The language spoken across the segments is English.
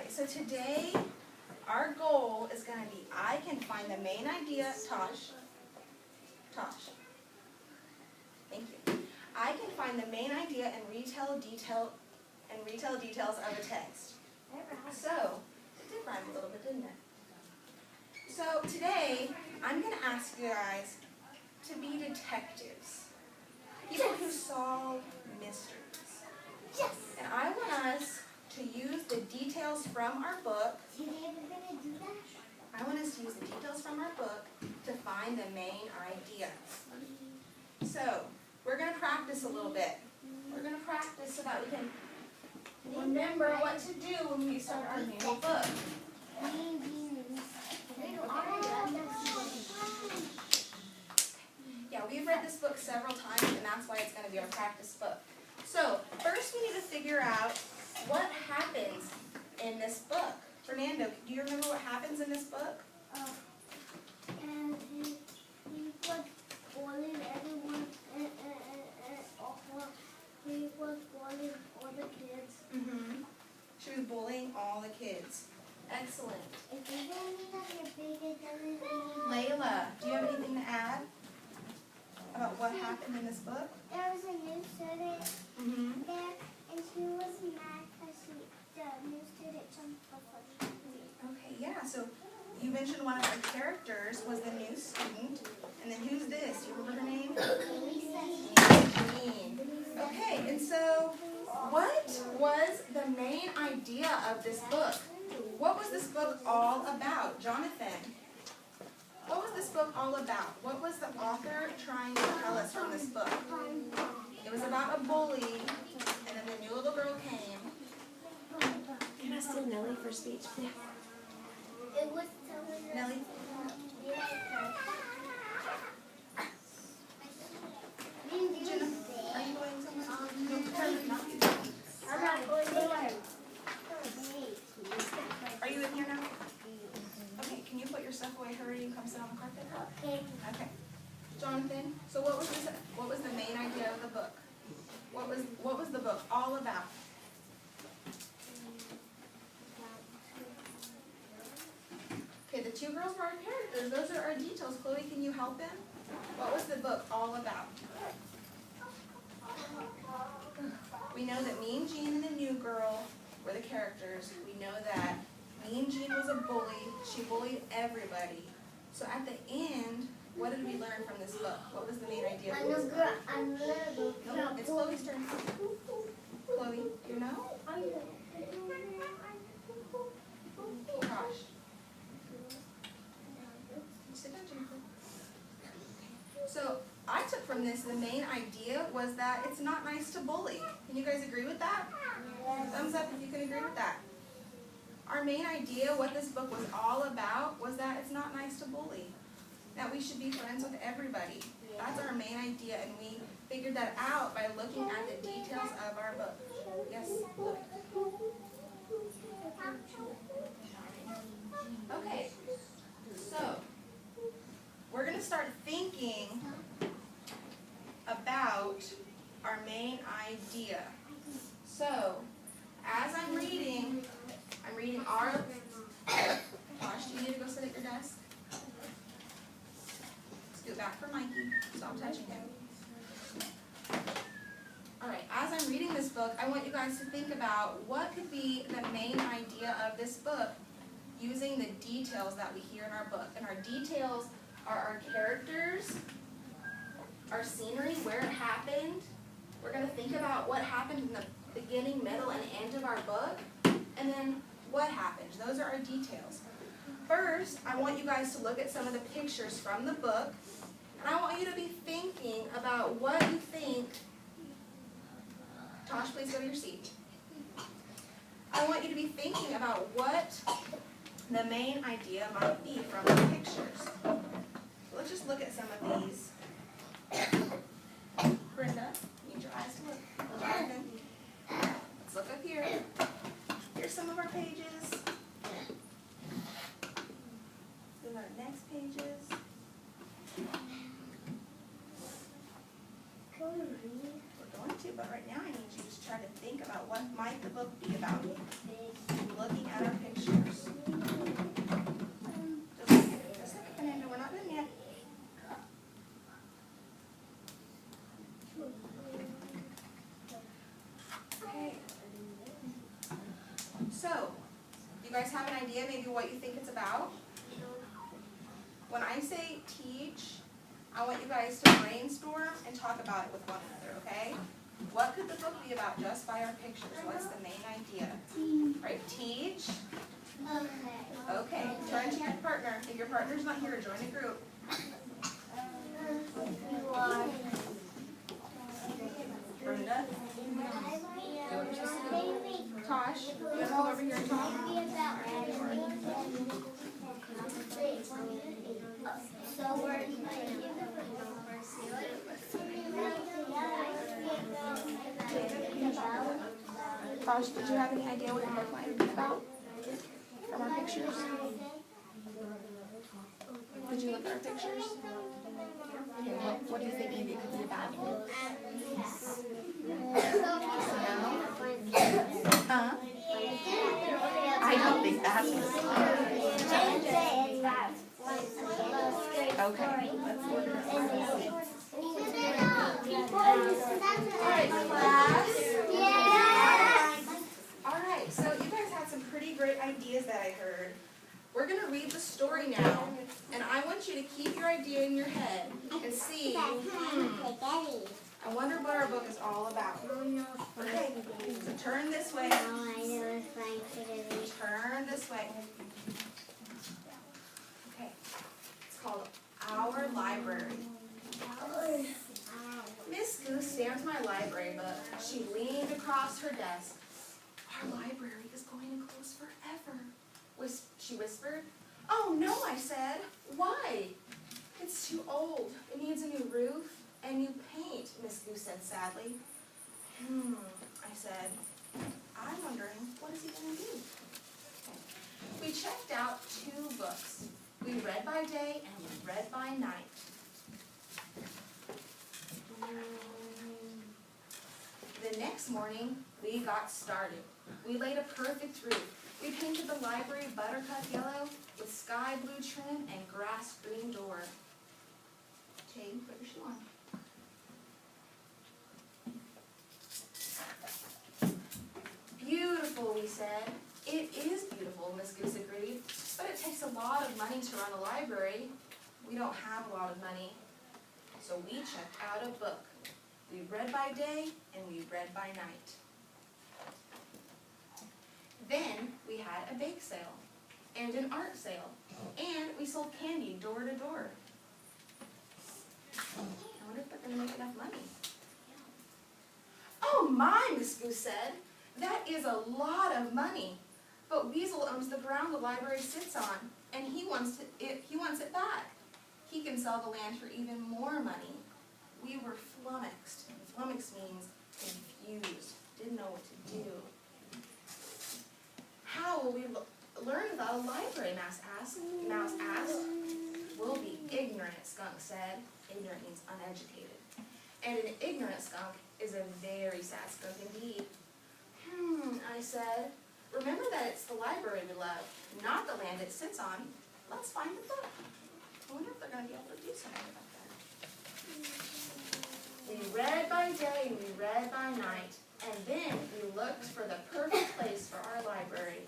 So today, our goal is going to be, I can find the main idea, Tosh, thank you. I can find the main idea and retail details of a text. So, it did rhyme a little bit, didn't it? So today, I'm going to ask you guys to be detectives. People who solve mysteries. Yes. And I want us to use the details from our book. Today we're going to do that? I want us to use the details from our book to find the main idea. So, we're going to practice a little bit. We're going to practice so that we can remember what to do when we start our new book. Yeah, we've read this book several times, and that's why it's going to be our practice book. So, first we need to figure out what happens in this book. Fernando, do you remember what happens in this book? And he was bullying everyone, and he was bullying all the kids. Mm-hmm. She was bullying all the kids. Excellent. If you don't mean that you're big, it doesn't mean... Layla, do you have anything to add about what happened in this book? There was a new student Mm-hmm. there, and she was mad because the new student jumped before me. Okay, yeah, so you mentioned one of our characters was the new student, and then who's this? You remember her name? Jean. Okay, and so what was the main idea of this book? What was this book all about? Jonathan, what was this book all about? What was the author trying to tell us from this book? It was about a bully, and then the new little girl came. Can I steal Nellie for speech, please? It was telling us... Nellie? Are you going somewhere? I'm not going anywhere. Are you in here now? Okay, can you put your stuff away? Hurry and come sit on the carpet. Okay. Okay. Jonathan, so what was the main idea of the book? What was the book all about? Okay, the two girls were our characters. Those are our details. Chloe, can you help him? What was the book all about? We know that Mean Jean and the new girl were the characters. We know that Mean Jean was a bully. She bullied everybody. So at the end, what did we learn from this book? What was the main idea of this book? No, it's Chloe's turn. Chloe, you know? Gosh. Sit down, Jennifer. So I took from this the main idea was that it's not nice to bully. Can you guys agree with that? Thumbs up if you can agree with that. Our main idea, what this book was all about, was that it's not nice to bully. That we should be friends with everybody. That's our main idea, and we figured that out by looking at the details of our book. Yes, look. Okay, so we're going to start thinking about our main idea. So, as I'm reading our... Josh, do you need to go sit at your desk? Scoot back for Mikey. Stop touching him. Alright, as I'm reading this book, I want you guys to think about what could be the main idea of this book using the details that we hear in our book. And our details are our characters, our scenery, where it happened. We're going to think about what happened in the beginning, middle, and end of our book. And then what happened. Those are our details. First, I want you guys to look at some of the pictures from the book. And I want you to be thinking about what you think. Tosh, please go to your seat. I want you to be thinking about what the main idea might be from the pictures. So let's just look at some of these. Brenda, you need your eyes to look. Jonathan, let's look up here. Here's some of our pages. Then our next pages. We're going to, but right now I need you to try to think about what might the book be about. Looking at our So, you guys have an idea maybe what you think it's about? When I say teach, I want you guys to brainstorm and talk about it with one another, okay? What could the book be about just by our pictures? What's the main idea? Right, teach. Okay, turn to your partner. If your partner's not here, join a group. Brenda? Tosh? You want to come over here and talk? Tosh, did you have any idea what your book might be about from our pictures? Did you look at our pictures? Okay, what do you think maybe it could be about? I don't think that's what it's about. Okay, let's look at it. Alright, class. Alright, so you guys had some pretty great ideas that I heard. We're going to read the story now, and I want you to keep your idea in your head and see, I wonder what our book is all about. Okay, so turn this way. Turn this way. Okay, it's called Our Library. Miss Goose stamped my library book. She leaned across her desk. Our library is going to close forever, she whispered. Oh no, I said. Why? It's too old. It needs a new roof and new paint, Miss Goose said sadly. I said. I'm wondering, what is he going to do? We checked out 2 books. We read by day and we read by night. The next morning, we got started. We laid a perfect roof. We painted the library buttercup yellow with sky blue trim and grass green door. Jade, put your shoe on. Beautiful, we said. It is beautiful, Miss Goose agreed, but it takes a lot of money to run a library. We don't have a lot of money. So we checked out a book. We read by day and we read by night. Then we had a bake sale and an art sale, and we sold candy door to door. I wonder if they're going to make enough money. Oh my, Miss Goose said, that is a lot of money. But Weasel owns the ground the library sits on, and he wants it back. He can sell the land for even more money. We were flummoxed. Flummoxed means confused, didn't know what to do. How will we learn about a library, Mouse asked. We'll be ignorant, Skunk said. Ignorant means uneducated. And an ignorant skunk is a very sad skunk indeed. I said. Remember that it's the library we love, not the land it sits on. Let's find the book. I wonder if they're going to be able to do something about that. We read by day and we read by night, and then we looked for the perfect place for our library.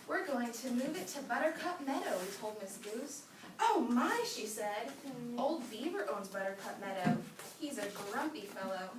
We're going to move it to Buttercup Meadow, we told Miss Goose. Oh my, she said. Old Beaver owns Buttercup Meadow. He's a grumpy fellow,